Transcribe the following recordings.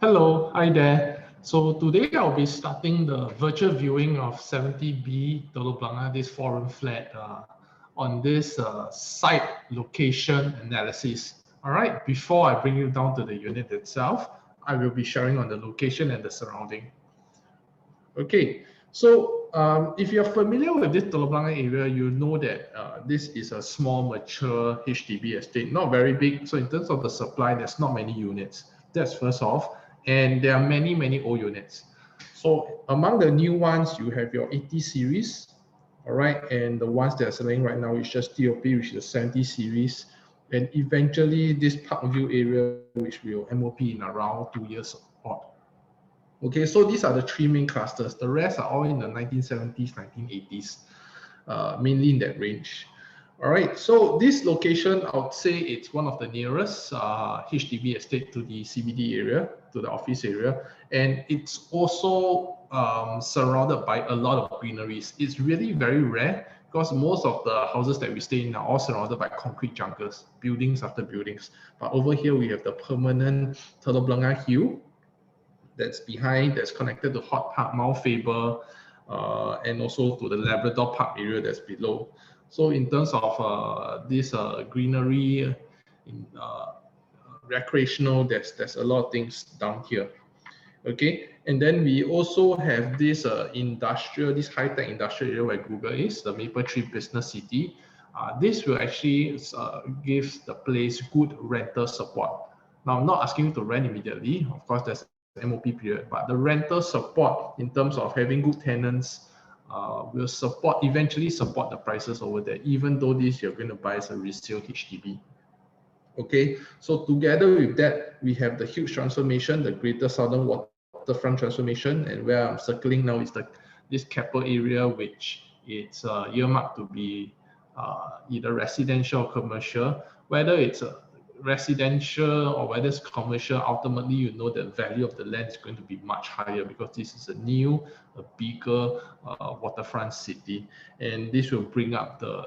Hello, hi there. So today I'll be starting the virtual viewing of 70B Telok Blangah, this 4-room flat on this site location analysis. All right, before I bring you down to the unit itself, I will be sharing on the location and the surrounding. Okay, so if you're familiar with this Telok Blangah area, you know that this is a small, mature HDB estate, not very big. So in terms of the supply, there's not many units. That's first off. And there are many old units. So among the new ones, you have your 80 series, all right, and the ones that are selling right now is just TOP, which is the 70 series, and eventually this Parkview area, which will MOP in around 2 years odd. Okay, so these are the three main clusters. The rest are all in the 1970s, 1980s, mainly in that range. All right, so this location, I would say it's one of the nearest HDB estate to the CBD area, to the office area. And it's also surrounded by a lot of greeneries. It's really very rare because most of the houses that we stay in are all surrounded by concrete jungles, buildings after buildings. But over here, we have the permanent Telok Blangah Hill that's behind, that's connected to Hot Park, Mount Faber, and also to the Labrador Park area that's below. So in terms of this greenery, recreational, there's a lot of things down here. Okay, and then we also have this industrial, this high-tech industrial area where Google is, the Maple Tree Business City. This will actually give the place good rental support. Now, I'm not asking you to rent immediately. Of course, there's MOP period, but the rental support in terms of having good tenants will eventually support the prices over there, even though this you're going to buy as a resale HDB. Okay, so together with that, we have the huge transformation, the Greater Southern Waterfront transformation, and where I'm circling now is this Keppel area, which it's earmarked to be either residential or commercial. Whether it's a residential or whether it's commercial, ultimately you know the value of the land is going to be much higher because this is a bigger waterfront city, and this will bring up the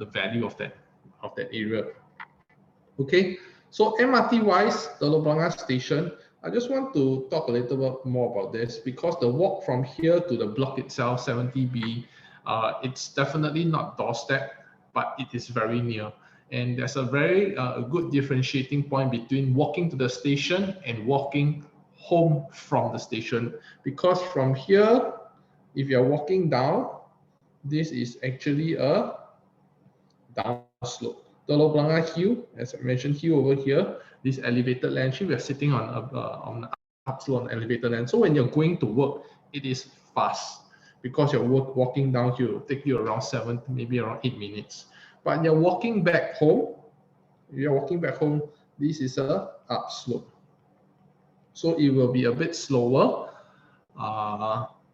value of that area. Okay, so MRT wise, Telok Blangah Station, I just want to talk a little bit more about this because the walk from here to the block itself, 70B, it's definitely not doorstep, but it is very near. And there's a very good differentiating point between walking to the station and walking home from the station. Because from here, if you're walking down, this is actually a down slope. Telok Blangah Hill, as I mentioned, hill over here, this elevated land, we are sitting on an upslope on elevated land. So when you're going to work, it is fast because you're walking downhill. It will take you around 7, maybe around 8 minutes. But you're walking back home, this is a upslope. So it will be a bit slower,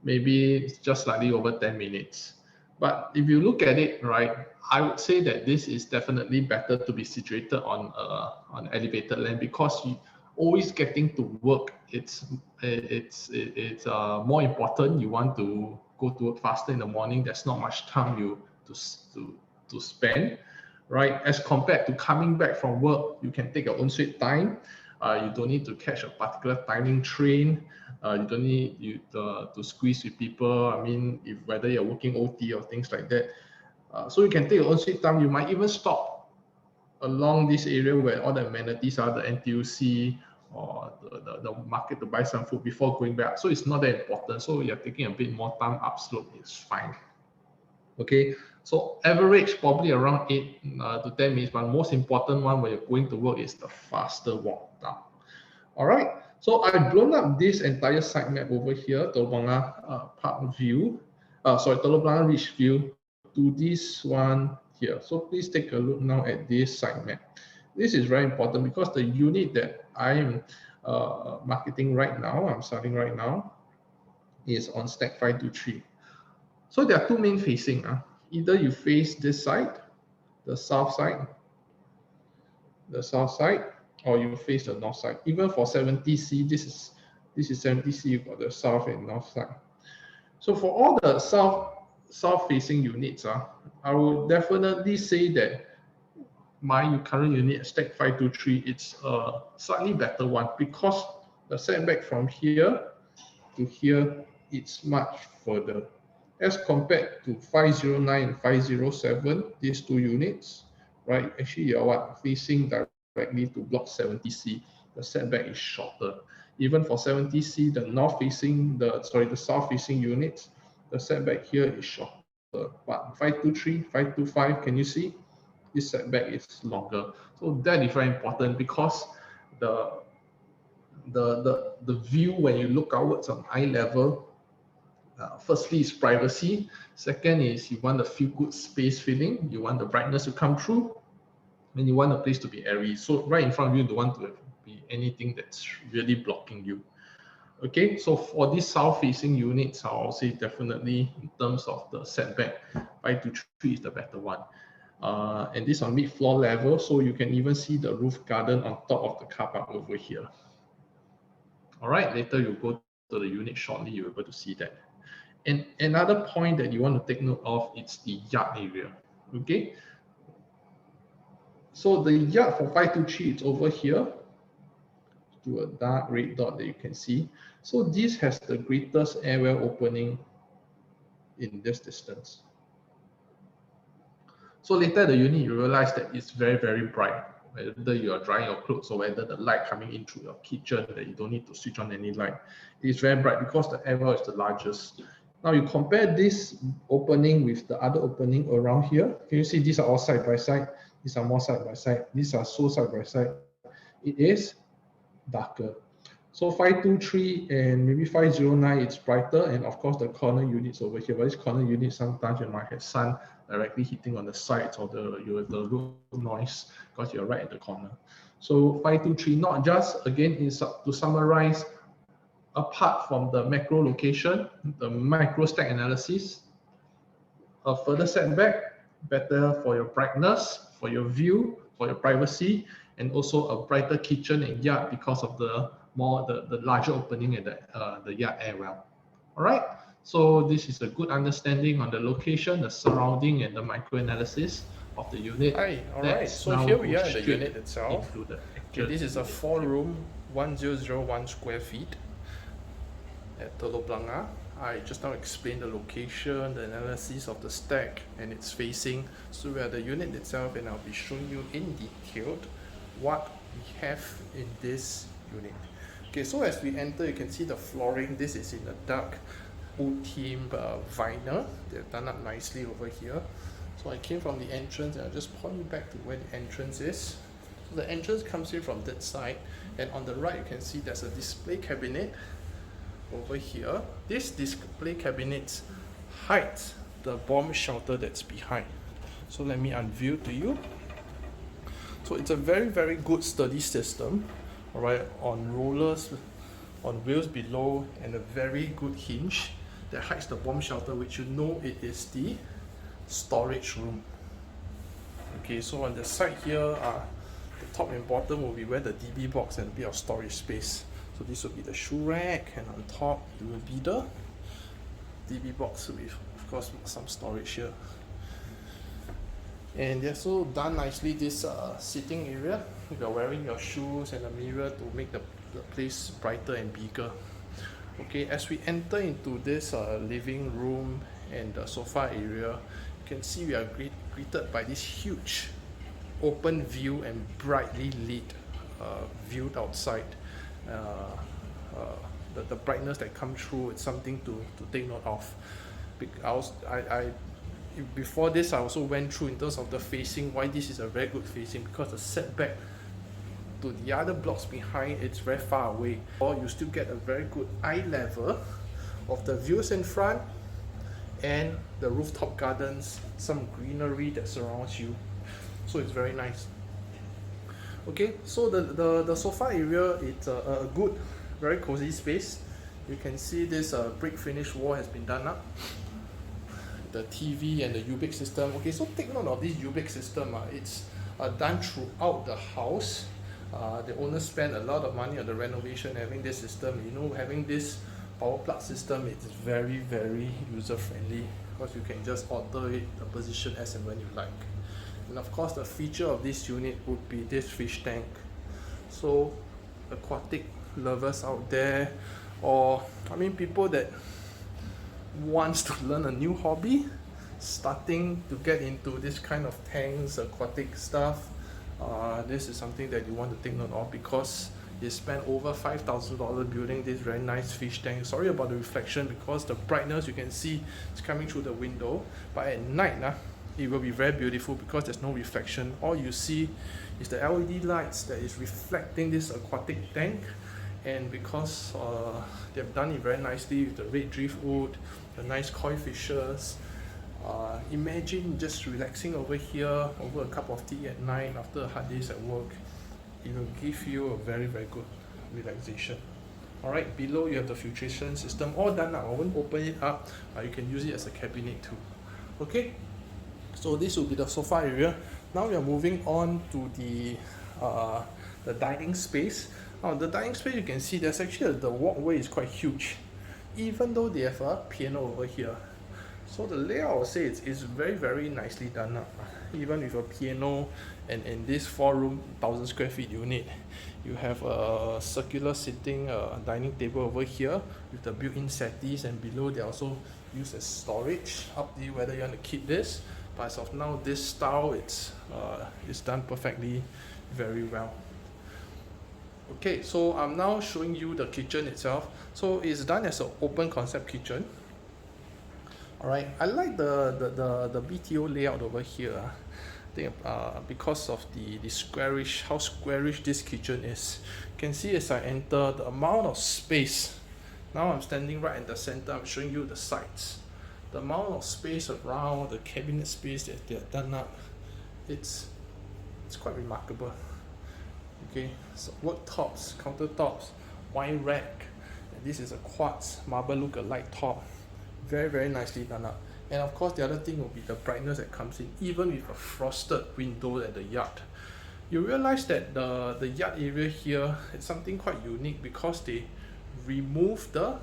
maybe just slightly over 10 minutes. But if you look at it, right, I would say that this is definitely better to be situated on elevated land because you always getting to work. It's more important. You want to go to work faster in the morning. There's not much time to spend, right? As compared to coming back from work, you can take your own sweet time. You don't need to catch a particular timing train. You don't need to squeeze with people. I mean, whether you're working OT or things like that. So you can take your own sweet time. You might even stop along this area where all the amenities are, the NTUC or the market to buy some food before going back. So it's not that important. So you're taking a bit more time upslope, it's fine. Okay, so average probably around 8 to 10 minutes, but most important one when you're going to work is the faster walk down. All right, so I've blown up this entire site map over here, Telok Blangah Park View, Telok Blangah Ridge View to this one here. So please take a look now at this site map. This is very important because the unit that I'm marketing right now, I'm selling right now, is on stack 523. So there are two main facing. Either you face this side, the south side, or you face the north side. Even for 70C, this is 70C, you've got the south and north side. So for all the south facing units, I would definitely say that my current unit, stack 523, it's a slightly better one because the setback from here to here, it's much further. As compared to 509 and 507, these two units, right? Actually, you're what? Facing directly to block 70C. The setback is shorter. Even for 70C, the south facing units, the setback here is shorter. But 523, 525, can you see? This setback is longer. So that is very important because the view when you look outwards on eye level, firstly is privacy. Second is you want a feel good space feeling. You want the brightness to come through, and you want a place to be airy. So right in front of you, you don't want to be anything that's really blocking you. Okay, so for these south-facing units, I'll say definitely in terms of the setback, 523 is the better one. And this on mid-floor level, so you can even see the roof garden on top of the car park over here. All right, later you go to the unit shortly, you're able to see that. And another point that you want to take note of is the yard area. Okay, so the yard for 523, it's over here to a dark red dot that you can see. So this has the greatest airwell opening in this distance. So later the unit, you realize that it's very, very bright. Whether you are drying your clothes or whether the light coming in through your kitchen, that you don't need to switch on any light. It's very bright because the airwell is the largest. Now you compare this opening with the other opening around here. Can you see these are all side by side? These are more side by side. These are so side by side. It is darker. So 523 and maybe 509, it's brighter. And of course, the corner units over here. But this corner unit, sometimes you might have sun directly hitting on the sides, or you have the roof noise because you're right at the corner. So 523, not just, again, is to summarize, apart from the macro location, the micro stack analysis, a further setback, better for your brightness, for your view, for your privacy, and also a brighter kitchen and yard because of the larger opening at the yard airwell. All right, so this is a good understanding on the location, the surrounding, and the micro analysis of the unit. Hi, all right, so here we are in the unit itself. Okay, this is a 4-room, 1001 square feet at Telok Blangah. I just now explained the location, the analysis of the stack and its facing. So we are the unit itself, and I'll be showing you in detail what we have in this unit. Okay, so as we enter, you can see the flooring. This is in a dark wood theme vinyl. They've done up nicely over here. So I came from the entrance, and I'll just point you back to where the entrance is. So the entrance comes in from that side, and on the right you can see there's a display cabinet over here. This display cabinet hides the bomb shelter that's behind. So let me unveil to you. So it's a very, very good sturdy system, all right, on rollers, on wheels below, and a very good hinge that hides the bomb shelter, which you know it is the storage room. Okay, so on the side here, the top and bottom will be where the DB box and a bit of storage space. So this will be the shoe rack, and on top it will be the DB box with, of course, some storage here. And they're so done nicely, this sitting area. You're wearing your shoes and a mirror to make the place brighter and bigger. Okay, as we enter into this living room and the sofa area, you can see we are greeted by this huge open view and brightly lit view outside. The brightness that comes through, it's something to take note of. Before this, I also went through in terms of the facing, why this is a very good facing, because the setback to the other blocks behind, it's very far away, or you still get a very good eye level of the views in front and the rooftop gardens, some greenery that surrounds you. So it's very nice. Okay, so the sofa area, it's a good, very cozy space. You can see this brick finish wall has been done up. The TV and the UBIC system. Okay, so take note of this UBIC system. It's done throughout the house. The owners spent a lot of money on the renovation having this system. You know, having this power plug system, it's very, very user friendly because you can just alter it, the position as and when you like. And of course, the feature of this unit would be this fish tank. So aquatic lovers out there, or I mean people that wants to learn a new hobby, starting to get into this kind of tanks, aquatic stuff. This is something that you want to take note of, because you spent over $5,000 building this very nice fish tank. Sorry about the reflection, because the brightness you can see is coming through the window, but at night it will be very beautiful because there's no reflection. All you see is the LED lights that is reflecting this aquatic tank. And because they've done it very nicely with the red driftwood, the nice koi fishes, imagine just relaxing over here over a cup of tea at night after a hard day's at work. It will give you a very good relaxation. Alright, below you have the filtration system all done now. I won't open it up, you can use it as a cabinet too. Okay, so this will be the sofa area. Now we are moving on to the dining space. Now the dining space, you can see there's actually the walkway is quite huge, even though they have a piano over here. So the layout, I would say it's very nicely done up. Even with a piano and in this 4-room 1,000 square feet unit, you have a circular sitting dining table over here with the built-in settees, and below they also use as storage. Up to you whether you want to keep this, but as of now this style it's done perfectly very well. Okay, so I'm now showing you the kitchen itself. So it's done as an open concept kitchen. Alright, I like the BTO layout over here. I think because of the squarish, how squarish this kitchen is. You can see as I enter the amount of space. Now I'm standing right in the center, I'm showing you the sides. The amount of space around, the cabinet space that they've done up, it's quite remarkable. Okay, so worktops, countertops, wine rack, and this is a quartz marble look-alike top. Very nicely done up. And of course the other thing will be the brightness that comes in, even with a frosted window at the yard. You realize that the yard area here is something quite unique, because they remove the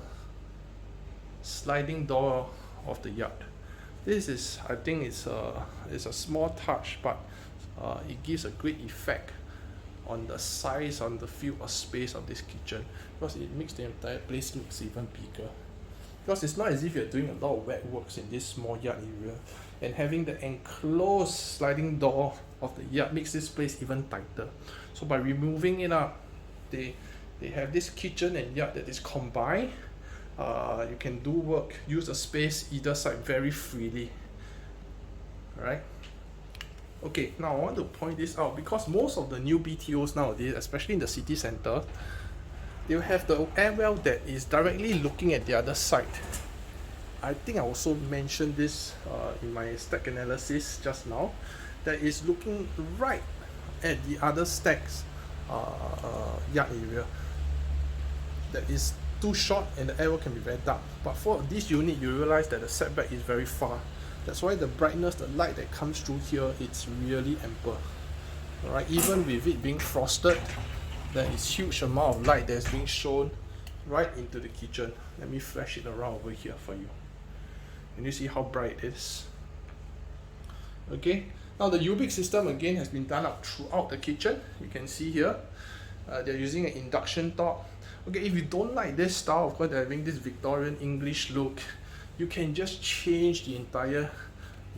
sliding door of the yard. This is, I think it's a small touch, but it gives a great effect on the size, on the field of space of this kitchen, because it makes the entire place looks even bigger. Because it's not as if you're doing a lot of wet works in this small yard area, and having the enclosed sliding door of the yard makes this place even tighter. So by removing it up, they have this kitchen and yard that is combined. You can do work, use the space either side very freely. Alright. Okay, now I want to point this out, because most of the new BTOs nowadays, especially in the city center, they will have the airwell that is directly looking at the other side. I think I also mentioned this in my stack analysis just now, that is looking right at the other stacks yard area. That is too short and the airwell can be very dark. But for this unit, you realize that the setback is very far. That's why the brightness, the light that comes through here, it's really ample. Alright, even with it being frosted, there is huge amount of light that's being shown right into the kitchen. Let me flash it around over here for you. Can you see how bright it is? Okay, now the Ubix system again has been done up throughout the kitchen. You can see here, they're using an induction top. Okay, if you don't like this style, of course they're having this Victorian English look, you can just change the entire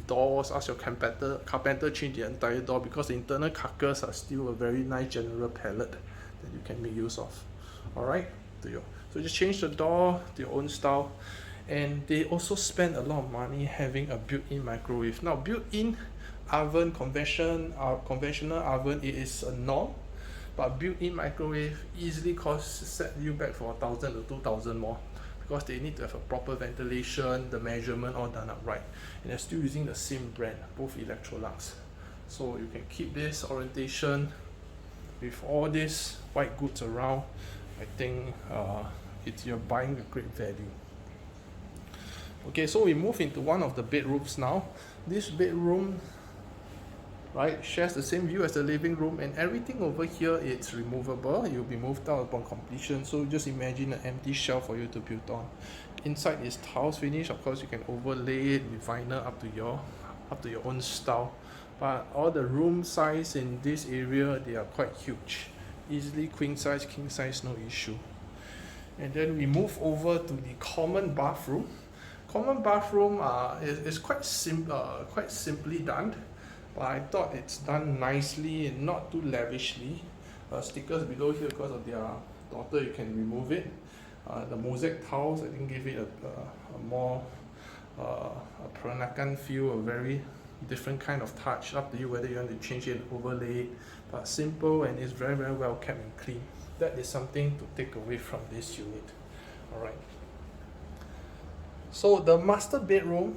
doors, ask your carpenter change the entire door, because the internal carcass are still a very nice general palette that you can make use of. Alright, so just change the door to your own style. And they also spend a lot of money having a built-in microwave. Now built-in oven, conventional oven, it is a norm, but built-in microwave easily set you back for 1,000 to 2,000 more, because they need to have a proper ventilation, the measurement all done up right. And they're still using the same brand, both Electrolux. So you can keep this orientation with all these white goods around. I think you're buying a great value. Okay, so we move into one of the bedrooms now. This bedroom, right, shares the same view as the living room, and everything over here it's removable. It will be moved out upon completion. So just imagine an empty shelf for you to build on. Inside is tiles finish. Of course, you can overlay it with vinyl up to your own style. But all the room size in this area, they are quite huge. easily queen size, king size, no issue. And then we move over to the common bathroom. Common bathroom is quite simply done, but I thought it's done nicely and not too lavishly. Stickers below here because of their daughter, you can remove it. The mosaic tiles, I think, give it a more a Peranakan feel, a very different kind of touch. Up to you whether you want to change it, overlay it, but simple, and it's very well kept and clean. That is something to take away from this unit. Alright. So the master bedroom,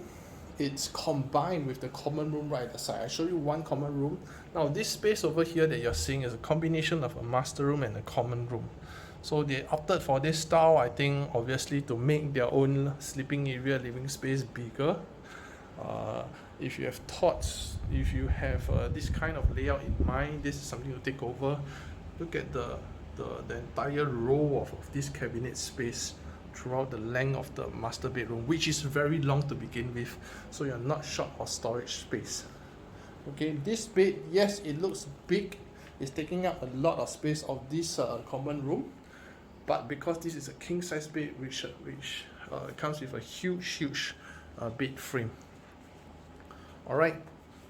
it's combined with the common room right at the side. I show you one common room. Now this space over here that you're seeing is a combination of a master room and a common room. So they opted for this style, I think, obviously to make their own sleeping area, living space bigger. If you have thoughts, if you have this kind of layout in mind, this is something to take over. Look at the entire row of this cabinet space throughout the length of the master bedroom, which is very long to begin with, so you're not short of storage space. Okay, this bed, yes, it looks big, it's taking up a lot of space of this common room, but because this is a king size bed, which comes with a huge bed frame. All right,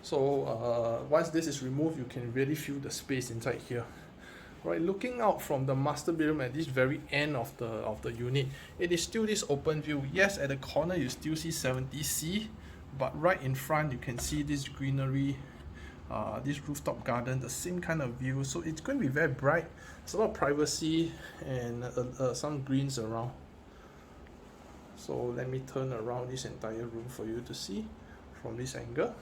so once this is removed, you can really feel the space inside here. Right, looking out from the master bedroom at this very end of the unit, it is still this open view. Yes, at the corner you still see 70C, but right in front you can see this greenery, this rooftop garden, the same kind of view. So it's going to be very bright. There's a lot of privacy and some greens around. So let me turn around this entire room for you to see from this angle.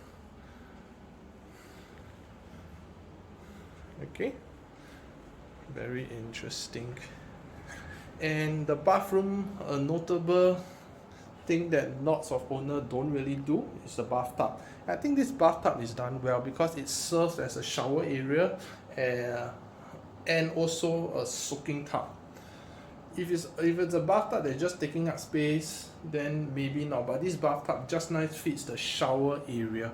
Okay. Very interesting. And the bathroom, a notable thing that lots of owners don't really do is the bathtub. I think this bathtub is done well because it serves as a shower area and also a soaking tub. If it's a bathtub that's just taking up space, then maybe not, but this bathtub just nice fits the shower area.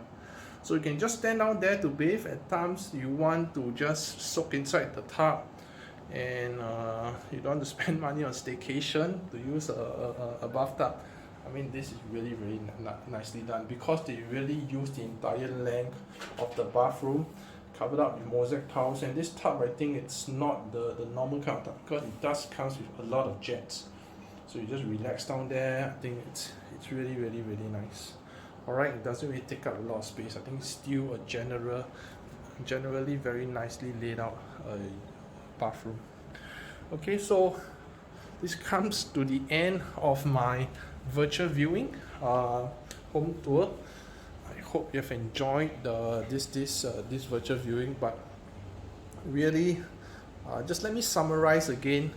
So you can just stand down there to bathe. At times you want to just soak inside the tub, and you don't want to spend money on staycation to use a bathtub. I mean, this is really nicely done because they really use the entire length of the bathroom, covered up with mosaic tiles. And this tub, I think it's not the normal kind of tub because it does comes with a lot of jets. So you just relax down there. I think it's really nice. Alright, it doesn't really take up a lot of space. I think it's still a generally very nicely laid out bathroom. Okay, so this comes to the end of my virtual viewing home tour. I hope you have enjoyed this virtual viewing, but really just let me summarize again.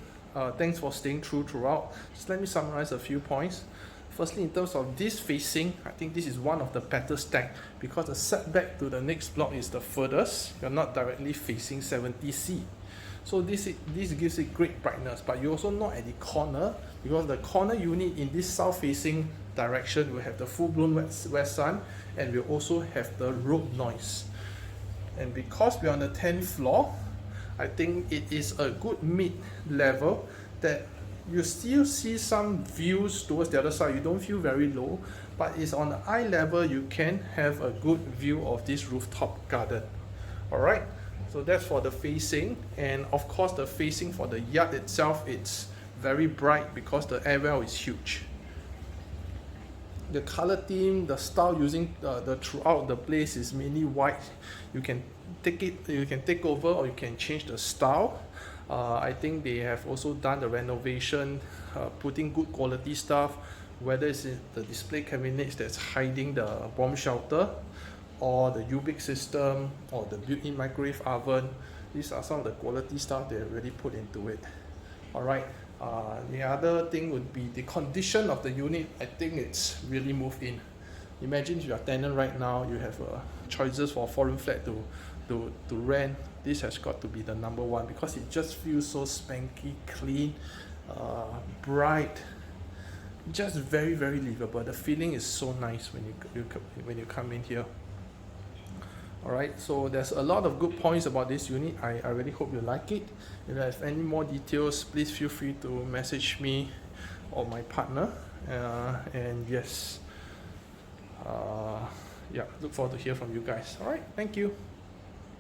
Thanks for staying throughout. Just let me summarize a few points. Firstly, in terms of this facing, I think this is one of the better stack because the setback to the next block is the furthest. You're not directly facing 70C. So this gives it great brightness, but you're also not at the corner because the corner unit in this south facing direction will have the full-blown west sun, and we'll also have the road noise. And because we're on the 10th floor, I think it is a good mid-level that you still see some views towards the other side. You don't feel very low, but it's on the eye level. You can have a good view of this rooftop garden. All right, so that's for the facing. And of course the facing for the yard itself, it's very bright because the airwell is huge. The color theme, the style using the throughout the place is mainly white. You can take over or you can change the style. I think they have also done the renovation, putting good quality stuff, whether it's in the display cabinets that's hiding the bomb shelter, or the Ubix system, or the built-in microwave oven. These are some of the quality stuff they really put into it. Alright, the other thing would be the condition of the unit. I think it's really moved in. Imagine if you're a tenant right now, you have choices for a 4-room flat to rent. This has got to be the number one because it just feels so spanky, clean, bright, just very livable. The feeling is so nice when you come in here. Alright, so there's a lot of good points about this unit. I really hope you like it. If you have any more details, please feel free to message me or my partner. And yes, yeah, look forward to hear from you guys. Alright, thank you.